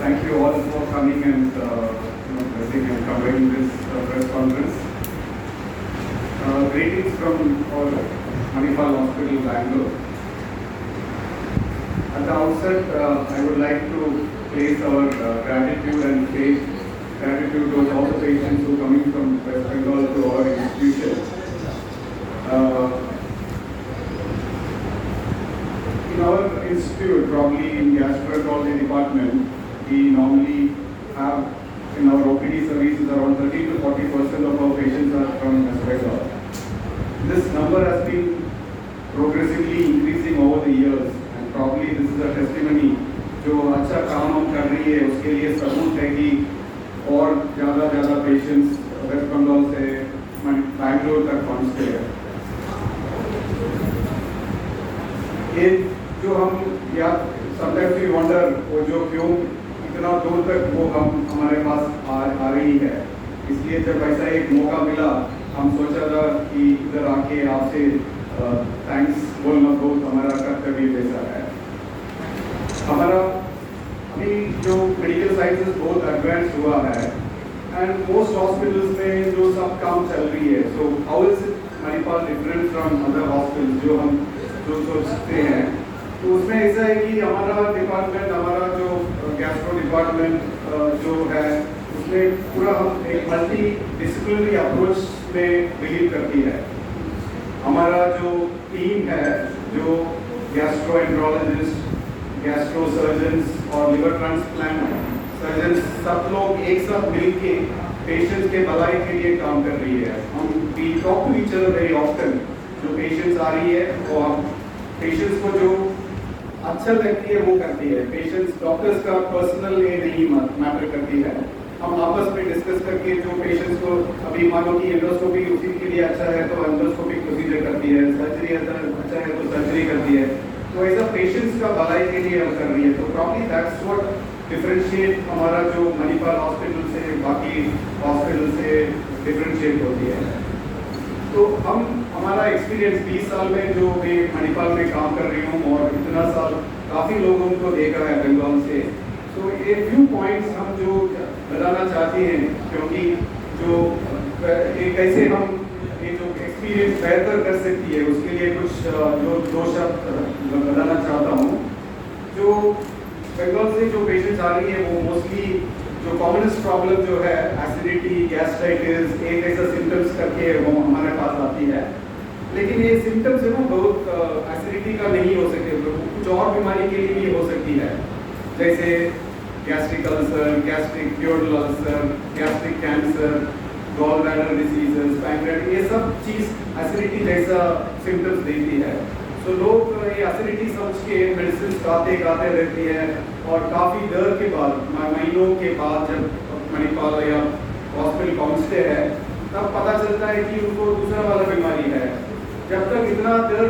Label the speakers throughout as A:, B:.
A: Thank you all for coming and blessing and covering this press conference. Greetings from all Manipal Hospital, Bangalore. At the outset, I would like to place our gratitude and faith, gratitude towards all the patients who are coming from West Bengal to our institution. In our institute, probably in gastroenterology department, we normally have in our OPD services around 30 to 40% of our patients are from West Bengal. This number has been progressively increasing over the years, and probably this is a testimony जो अच्छा काम हम कर रही है उसके लिए सबूत है कि और ज़्यादा पेशेंट्स वेस्ट बंगाल से बैंगलोर तक पहुँचते हैं। ये जो हम या समटाइम्स वी वंडर वो जो क्यों इतना दूर तक वो हम हमारे पास आ रही है, इसलिए जब ऐसा एक मौका मिला हम सोचा था कि इधर आके आपसे थैंक्स बोलना बहुत हमारा कर्तव्य जैसा है। हमारा अभी जो मेडिकल साइंसेस बहुत एडवांस हुआ है एंड मोस्ट हॉस्पिटल्स में जो सब काम चल रही है, so how is it Manipal different from other hospitals जो हम जो सोचते हैं, तो उसमें ऐसा है कि हमारा डिपार्टमेंट, हमारा जो गैस्ट्रो डिपार्टमेंट जो है उसमें पूरा हम एक मल्टी डिसिप्लिनरी अप्रोच में बिलीव करती है। हमारा जो टीम है जो गैस्ट्रोएंट्रोलॉजिस्ट, गैस्ट्रो सर्जन्स और लिवर ट्रांसप्लांट सर्जन्स सब लोग एक साथ मिलके पेशेंट्स के भलाई के लिए काम कर रही है। हम we talk to each other very often. जो पेशेंट्स आ रही है वो हम पेशेंट्स को जो अच्छा लगती है वो करती है। पेशेंट्स डॉक्टर्स का पर्सनल ये नहीं मैटर करती है। हम आपस में डिस्कस करके जो पेशेंट्स को अभी मानो कि एंडोस्कोपी उसी के लिए अच्छा है तो एंडोस्कोपिक प्रोसीजर करती है, सर्जरी अच्छा है तो सर्जरी करती है। तो ऐसा पेशेंट्स का भलाई के लिए हम कर रही है। तो प्रॉब्ली दैट्स व्हाट डिफरेंशिएट हमारा जो मणिपाल हॉस्पिटल से बाकी हॉस्पिटल से डिफरेंशिएट होती है। तो हम हमारा एक्सपीरियंस 20 साल में जो मैं मणिपाल में काम कर रही हूँ और इतना साल काफ़ी लोगों को देखा है बंगाल से, तो ये फ्यू पॉइंट्स हम जो बताना चाहते हैं, क्योंकि जो कैसे हम ये जो एक्सपीरियंस बेहतर कर सकती है उसके लिए कुछ जो दो शब्द बताना चाहता हूँ। जो बंगाल से जो पेशेंट्स आ रही है वो मोस्टली जो कॉमनेस्ट प्रॉब्लम जो है एसिडिटी, गैस्ट्राइटिस, एक ऐसा सिम्टम्स करके वो हमारे पास आती है। लेकिन ये सिम्टम्स है ना बहुत एसिडिटी का नहीं हो सकते, तो कुछ और बीमारी के लिए भी हो सकती है, जैसे gastric ulcer, gastric pyloric ulcer, gastric cancer, gall bladder diseases, pancreatitis, ये सब चीज़ एसिडिटी जैसा सिम्टम्स देती है। तो लोग ये एसिडिटी समझ के मेडिसिन खाते रहती है और काफ़ी देर के बाद, महीनों के बाद जब मणिपाल या हॉस्पिटल पहुंचते हैं तब पता चलता है कि उनको दूसरा वाला बीमारी है। जब तक इतना देर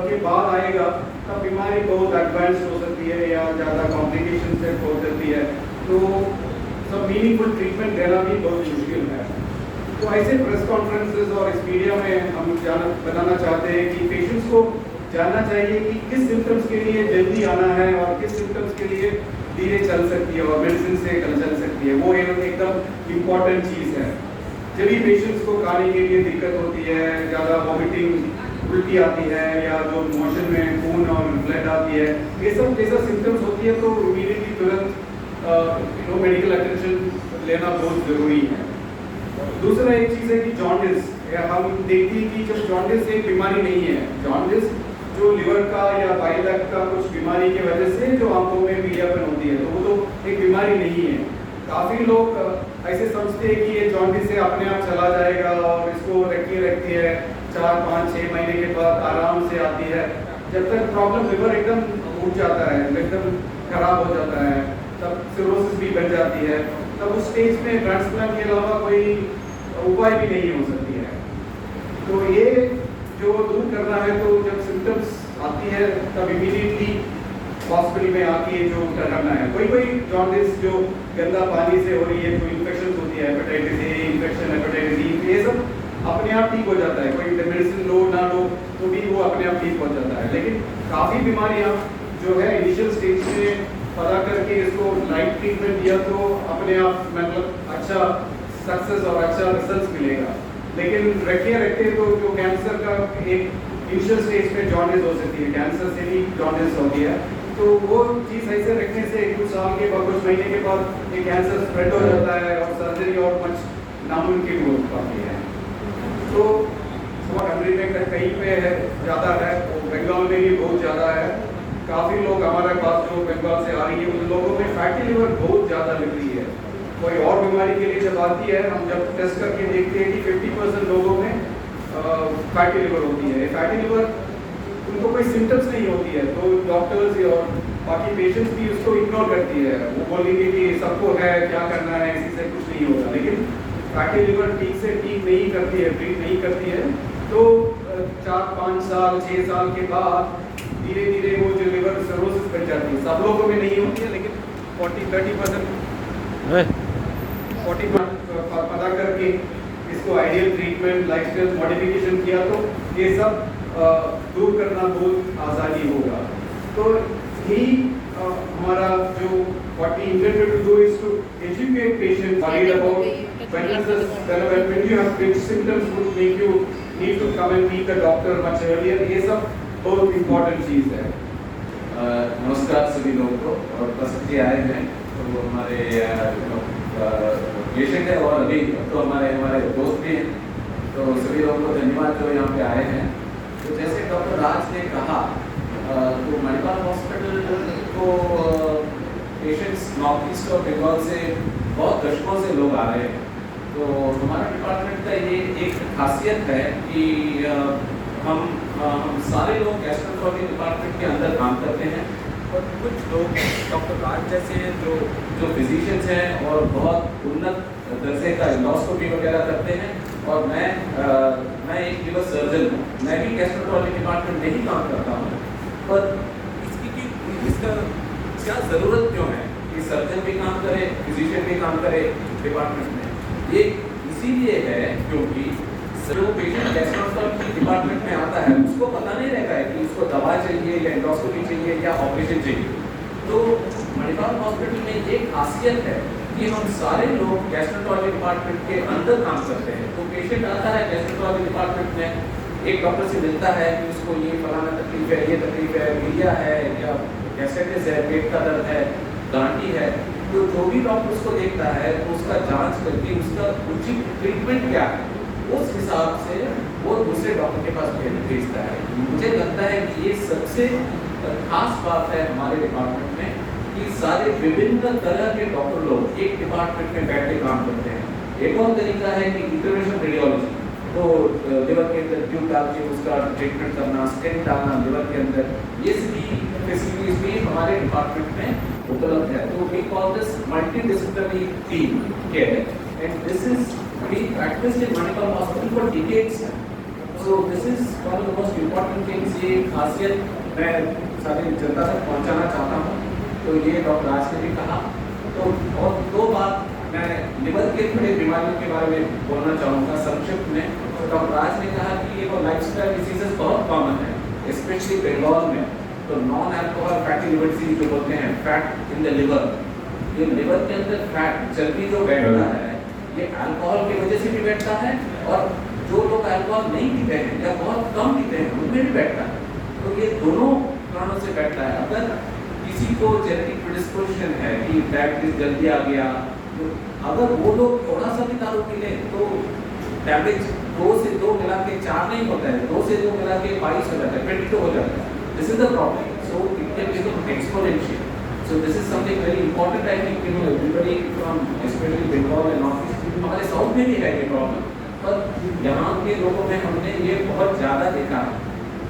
A: के बाद आएगा तब बीमारी बहुत एडवांस हो सकती है या ज़्यादा कॉम्प्लिकेशन से हो सकती है, तो सब मीनिंगफुल ट्रीटमेंट देना भी बहुत मुश्किल है। तो ऐसे प्रेस कॉन्फ्रेंसेस और इस मीडिया में हम बताना चाहते हैं कि पेशेंट्स को जानना चाहिए कि किस सिम्टम्स के लिए जल्दी आना है और किस सिम्टम्स के लिए धीरे चल सकती है और मेडिसिन से चल सकती है। वो एकदम इम्पॉर्टेंट चीज़ है। जब भी पेशेंट्स को खाने के लिए दिक्कत होती है, ज़्यादा वॉमिटिंग, उल्टी आती है या जो मोशन में खून और ब्लड आती है, ये सब जैसा सिम्टम्स होती है तो इमीडिएटली तुरंत मेडिकल अटेंशन लेना बहुत ज़रूरी है। दूसरा एक चीज़ है कि जॉन्डिस, हम देखते हैं कि जब जॉन्डिस एक बीमारी नहीं है, जॉन्डिस जो लिवर का या बाइल डक्ट का कुछ बीमारी की वजह से जो आंखों में पीलियापन होती है, तो वो तो एक बीमारी नहीं है। काफ़ी लोग ऐसे समझते हैं कि ये जॉन्डिस से अपने आप चला जाएगा और इसको रखते हैं 4, 5, 6 महीने के बाद आराम से आती है। जब तक प्रॉब्लम लिवर एकदम उठ जाता है, एकदम खराब हो जाता है, तब सिरोसिस भी बन जाती है, तब उस स्टेज में ट्रांसप्लांट के अलावा कोई उपाय भी नहीं हो सकती है। तो ये जो दूर करना है, तो जब सिम्टम्स आती है तब इमीडिएटली हॉस्पिटल में आके जो करना है। कोई जॉन्डिस जो गंदा पानी से हो रही है, जो इन्फेक्शन होती है, hepatitis A infection, hepatitis E, ये सब अपने आप ठीक हो जाता है। कोई मेडिसिन लो ना लो तो भी वो अपने आप ठीक हो जाता है। लेकिन काफ़ी बीमारियाँ जो है इनिशियल स्टेज में पता करके इसको लाइट ट्रीटमेंट दिया तो अपने आप मतलब अच्छा सक्सेस और अच्छा रिजल्ट मिलेगा। लेकिन रखते रखते तो जो कैंसर का एक इनिशियल स्टेज पे जॉन्डिस हो सकती है, कैंसर से भी जॉन्डिस होती है, तो वो चीज़ ऐसे रखने से कुछ साल के बाद, कुछ महीने के बाद ये कैंसर स्प्रेड हो जाता है और सर्जरी और कुछ नामुमकिन हो पाती है। तो कंट्री में कहीं पे है ज़्यादा है, तो बंगाल में भी बहुत ज़्यादा है। काफ़ी लोग हमारे पास जो बंगाल से आ रही है उन लोगों में फैटी लिवर बहुत ज़्यादा लग रही है। कोई और बीमारी के लिए जब आती है, हम जब टेस्ट करके देखते हैं कि 50% लोगों में फैटी लिवर होती है। फैटी लिवर उनको कोई सिम्टम्स नहीं होती है, तो डॉक्टर्स और बाकी पेशेंट्स भी उसको इग्नोर करती है। वो बोलेंगे कि सबको है, क्या करना है, इसी से कुछ नहीं होगा। लेकिन फैटी लिवर ठीक से ठीक नहीं करती है, ट्रीट नहीं करती है, तो 4-5 साल 6 साल के बाद धीरे धीरे वो जो लिवर सर्रोसिस बन जाती है। सब लोगों में नहीं होती है, लेकिन 40-30% पता करके इसको आइडियल ट्रीटमेंट लाइफस्टाइल मॉडिफिकेशन किया तो ये सब दूर करना बहुत आसानी होगा। तो ही हमारा जो what we intended to do is to educate patients worried about when you have which symptoms would make you need to come and meet the doctor much earlier। ये सब बहुत इम्पोर्टेंट चीज़ है।
B: नमस्कार सभी लोगों को, और प्रसन्न जी आए हैं तो हमारे पेशेंट है और अभी तो हमारे दोस्त भी हैं, तो सभी लोगों को धन्यवाद जो यहाँ पे आए हैं। तो जैसे डॉक्टर राज ने कहा, तो मणिपाल हॉस्पिटल को पेशेंट्स नॉर्थ ईस्ट और बंगाल से बहुत दशकों से लोग आ रहे हैं। तो हमारा डिपार्टमेंट का ये एक खासियत है कि हम सारे लोग गैस्ट्रोएंटरोलॉजी डिपार्टमेंट के अंदर काम करते हैं, और कुछ लोग डॉक्टर राज जैसे हैं जो फिजिशियंस हैं और बहुत उन्नत दर्जे का एंडोस्कोपी वगैरह करते हैं, और मैं एक लिवर सर्जन हूँ। मैं भी गैस्ट्रोएंटरोलॉजी डिपार्टमेंट में ही काम करता हूँ। पर इसका क्या ज़रूरत क्यों है कि सर्जन भी काम करे, फिजिशियन भी काम करे डिपार्टमेंट में? ये इसीलिए है क्योंकि जो पेशेंट गैस्ट्रोएंटरोलॉजी डिपार्टमेंट में आता है उसको पता नहीं रहता है कि उसको दवा चाहिए या एंडोस्कोपी चाहिए या ऑपरेशन चाहिए। तो मणिपाल हॉस्पिटल में ये खासियत है कि हम सारे लोग गैस्ट्रोएंटरोलॉजी डिपार्टमेंट के अंदर काम करते हैं। तो पेशेंट आता है गैस्ट्रोएंटरोलॉजी डिपार्टमेंट में, एक डॉक्टर से मिलता है कि उसको ये फलाना तकलीफ है, ये तकलीफ है, मीडिया है या गैस्ट्राइटिस है, पेट का दर्द है, गांठी है। तो जो भी डॉक्टर उसको देखता है तो उसका जांच करके उसका उचित ट्रीटमेंट क्या है उस हिसाब से वो दूसरे डॉक्टर के पास भेजता है। मुझे लगता है कि ये सबसे खास बात है हमारे डिपार्टमेंट में कि सारे विभिन्न तरह के डॉक्टर लोग एक डिपार्टमेंट में बैठ के काम करते हैं। एक और तरीका है कि इंटरवेंशन रेडियोलॉजी, तो लिवर के अंदर ट्यूब डाल के उसका ट्रीटमेंट करना, स्टेंट डालना लिवर के अंदर, ये सभी फैसिलिटीज भी हमारे डिपार्टमेंट में उपलब्ध है। तो we call this multidisciplinary team care, and this is being practiced in Manipal Hospital for decades now. So this is one of the most important things। ये खासियत मैं सारी जनता तक पहुंचाना चाहता हूँ। तो ये डॉक्टर राज ने भी कहा। तो और दो बात मैं लिवर के थोड़े बीमारियों के बारे में बोलना चाहूँगा संक्षिप्त में। तो डॉक्टर राज ने कहा कि ये लाइफस्टाइल डिसीजेस बहुत कॉमन है, स्पेशली बंगाल में। तो non alcohol fatty liver disease जो बोलते हैं, फैट इन द लिवर, ये लिवर के अंदर फैट चर्बी जो बैठता है ये अल्कोहल की वजह से भी बैठता है, और जो लोग अल्कोहल नहीं पीते हैं या बहुत कम पीते हैं उनमें भी बैठता है। तो ये दोनों कारणों से बैठता है। अगर किसी को जेनेटिक प्रेडिस्पोजिशन है कि डायबिटीज जल्दी आ गया, तो अगर वो लोग थोड़ा सा भी दारू पी लें तो डायबिटीज 2 से 2 मिला के 4 नहीं होता है, 2 से 2 मिला के 22 हो जाता है, 22 हो जाता है। This is the problem. So it can become exponential. So this is something very important, I think, everybody from especially Bengal and North East, हमारे साउथ में भी है ये प्रॉब्लम, पर यहाँ के लोगों में हमने ये बहुत ज़्यादा देखा है।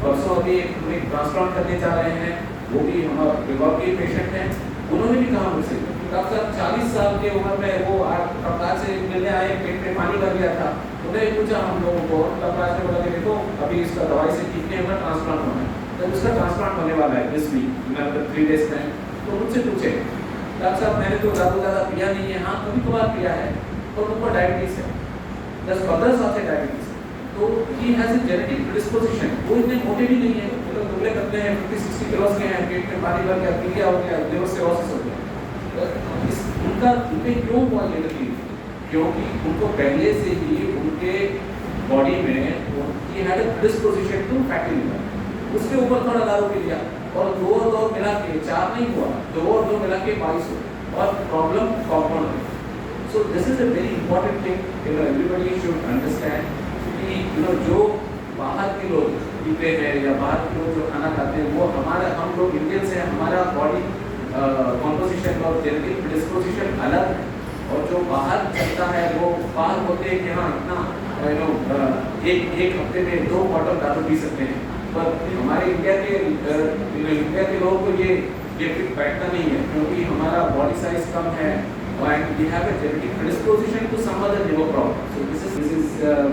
B: परसों अभी एक ट्रांसप्लांट करने जा रहे हैं, वो भी हमारे बंगाल के पेशेंट हैं। उन्होंने भी कहा मुझसे, डॉक्टर 40 साल के उम्र में वो कप्तान से मिलने आए, पेट में पानी भर गया था। उन्होंने पूछा हम लोगों को, कप्तान ने बोला कि देखो अभी इसका दवाई से ठीक नहीं होगा, ट्रांसप्लांट होना है। तो उसका ट्रांसप्लांट होने वाला है दिस वीक, मतलब 3 डेज में। तो मुझसे पूछे, डॉक्टर साहब मैंने तो ज़्यादा पिया नहीं है। हाँ, कभी कभार पिया है, और उनको डायबिटीज़ है, 10-15 साल से डायबिटीज़ है। तो ही हैज़ ए जेनेटिक प्रेडिस्पोजिशन। वो इतने मोटे भी नहीं है, मतलब टुकड़े करते हैं 50-60 किलो के हैं, पेट में पानी भर गया, पीलिया हो गया, लिवर सिरोसिस हो गया। उनके क्यों हुआ ये तकलीफ? क्योंकि उनको पहले से ही उनके बॉडी में ही had a disposition to fatty liver, उसके ऊपर थोड़ा दारू पी लिया और दो और दो मिला के 4 नहीं हुआ, 2 और 2 मिला के 22 हो और प्रॉब्लम कॉम्पाउंड है। So this is a very important thing, everybody should understand कि जो बाहर के लोग पीते हैं या बाहर के लोग जो खाना खाते हैं वो हम लोग इंडियंस हैं, हमारा बॉडी कॉम्पोजिशन और जेनेटिक डिस्पोजिशन अलग है, और जो बाहर चलता है वो बाहर होते हैं कि हाँ इतना एक हफ्ते में 2 बॉटल दारू पी सकते हैं, पर हमारे इंडिया के लोगों को ये फिट बैठता नहीं है, क्योंकि हमारा बॉडी साइज कम है and we have a genetic predisposition to some other liver problem. So this is